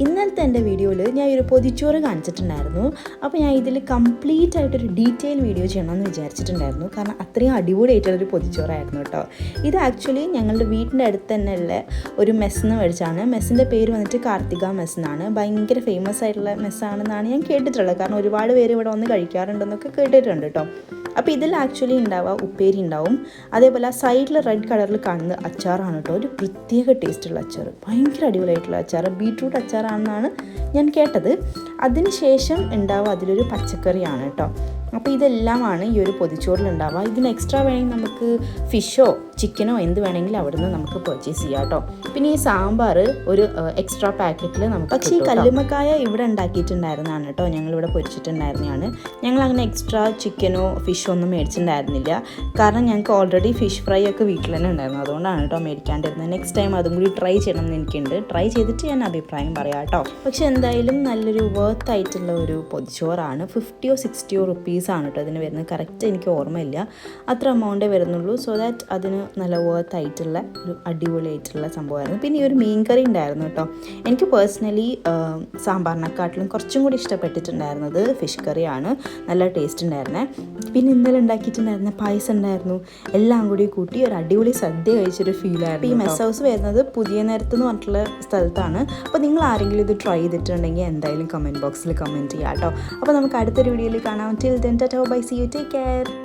ഇന്നലത്തെ എൻ്റെ വീഡിയോയിൽ ഞാൻ ഒരു പൊതിച്ചോറ് കാണിച്ചിട്ടുണ്ടായിരുന്നു. അപ്പോൾ ഞാൻ ഇതിൽ കംപ്ലീറ്റ് ആയിട്ടൊരു ഡീറ്റെയിൽ വീഡിയോ ചെയ്യണമെന്ന് വിചാരിച്ചിട്ടുണ്ടായിരുന്നു. കാരണം അത്രയും അടിപൊളിയായിട്ടുള്ളൊരു പൊതിച്ചോറായിരുന്നു കേട്ടോ. ഇത് ആക്ച്വലി ഞങ്ങളുടെ വീടിൻ്റെ അടുത്ത് തന്നെയുള്ള ഒരു മെസ്സെന്ന് മേടിച്ചാണ്. മെസ്സിൻ്റെ പേര് വന്നിട്ട് കാർത്തിക മെസ് എന്നാണ്. ഭയങ്കര ഫേമസ് ആയിട്ടുള്ള മെസ്സാണെന്നാണ് ഞാൻ കേട്ടിട്ടുള്ളത്. കാരണം ഒരുപാട് പേര് ഇവിടെ വന്ന് കഴിക്കാറുണ്ടെന്നൊക്കെ കേട്ടിട്ടുണ്ട് കേട്ടോ. അപ്പോൾ ഇതിൽ ആക്ച്വലി ഉണ്ടാവുക ഉപ്പേരി ഉണ്ടാവും, അതേപോലെ ആ സൈഡിൽ റെഡ് കളറിൽ കാണുന്ന അച്ചാറാണ് കേട്ടോ. ഒരു പ്രത്യേക ടേസ്റ്റുള്ള അച്ചാർ, ഭയങ്കര അടിപൊളിയായിട്ടുള്ള അച്ചാർ, ബീട്രൂട്ട് അച്ചാറാണെന്നാണ് ഞാൻ കേട്ടത്. അതിന് ശേഷം ഉണ്ടാവുക അതിലൊരു പച്ചക്കറിയാണ് കേട്ടോ. അപ്പോൾ ഇതെല്ലാമാണ് ഈ ഒരു പൊതിച്ചോറിലുണ്ടാവുക. ഇതിന് എക്സ്ട്രാ വേണമെങ്കിൽ നമുക്ക് ഫിഷോ ചിക്കനോ എന്ത് വേണമെങ്കിലും അവിടെ നിന്ന് നമുക്ക് പർച്ചേസ് ചെയ്യാം കേട്ടോ. പിന്നെ ഈ സാമ്പാർ ഒരു എക്സ്ട്രാ പാക്കറ്റിൽ നമുക്ക്, പക്ഷേ ഈ കല്ലുമ്മക്കായ ഇവിടെ ഉണ്ടാക്കിയിട്ടുണ്ടായിരുന്നതാണ് കേട്ടോ. ഞങ്ങളിവിടെ പൊരിച്ചിട്ടുണ്ടായിരുന്നതാണ്. ഞങ്ങൾ അങ്ങനെ എക്സ്ട്രാ ചിക്കനോ ഫിഷോ ഒന്നും മേടിച്ചിട്ടുണ്ടായിരുന്നില്ല. കാരണം ഞങ്ങൾക്ക് ഓൾറെഡി ഫിഷ് ഫ്രൈ ഒക്കെ വീട്ടിൽ തന്നെ ഉണ്ടായിരുന്നു. അതുകൊണ്ടാണ് കേട്ടോ മേടിക്കാണ്ടിരുന്നത്. നെക്സ്റ്റ് ടൈം അതും കൂടി ട്രൈ ചെയ്യണം എന്ന് എനിക്കുണ്ട്. ട്രൈ ചെയ്തിട്ട് ഞാൻ അഭിപ്രായം പറയാം കേട്ടോ. പക്ഷേ എന്തായാലും നല്ലൊരു വർത്ത് ആയിട്ടുള്ള ഒരു പൊതിച്ചോറാണ്. 50 or 60 റുപ്പീസാണ് കേട്ടോ അതിന് വരുന്നത്. കറക്റ്റ് എനിക്ക് ഓർമ്മയില്ല, അത്ര എമൗണ്ടേ വരുന്നുള്ളൂ. സോ ദാറ്റ് അതിന് നല്ല വർത്ത് ആയിട്ടുള്ള ഒരു അടിപൊളിയായിട്ടുള്ള സംഭവമായിരുന്നു. പിന്നെ ഈ ഒരു മീൻ കറി ഉണ്ടായിരുന്നു കേട്ടോ. എനിക്ക് പേഴ്സണലി സാമ്പാറിനെക്കാട്ടിലും കുറച്ചും കൂടി ഇഷ്ടപ്പെട്ടിട്ടുണ്ടായിരുന്നത് ഫിഷ് കറിയാണ്. നല്ല ടേസ്റ്റ് ഉണ്ടായിരുന്നേ. പിന്നെ ഇന്നലെ ഉണ്ടാക്കിയിട്ടുണ്ടായിരുന്ന പായസം ഉണ്ടായിരുന്നു. എല്ലാം കൂടി കൂട്ടി ഒരു അടിപൊളി സദ്യ കഴിച്ചൊരു ഫീലായിരുന്നു. ഈ മെസ് ഹൗസ് വരുന്നത് പുതിയ നേരത്ത് എന്ന് പറഞ്ഞിട്ടുള്ള സ്ഥലത്താണ്. അപ്പോൾ നിങ്ങൾ ആരെങ്കിലും ഇത് ട്രൈ ചെയ്തിട്ടുണ്ടെങ്കിൽ എന്തായാലും കമൻറ്റ് ബോക്സിൽ കമൻറ്റ് ചെയ്യാം കേട്ടോ. അപ്പോൾ നമുക്ക് അടുത്തൊരു വീഡിയോയിൽ കാണാം. Till then tata bye, see you, take care.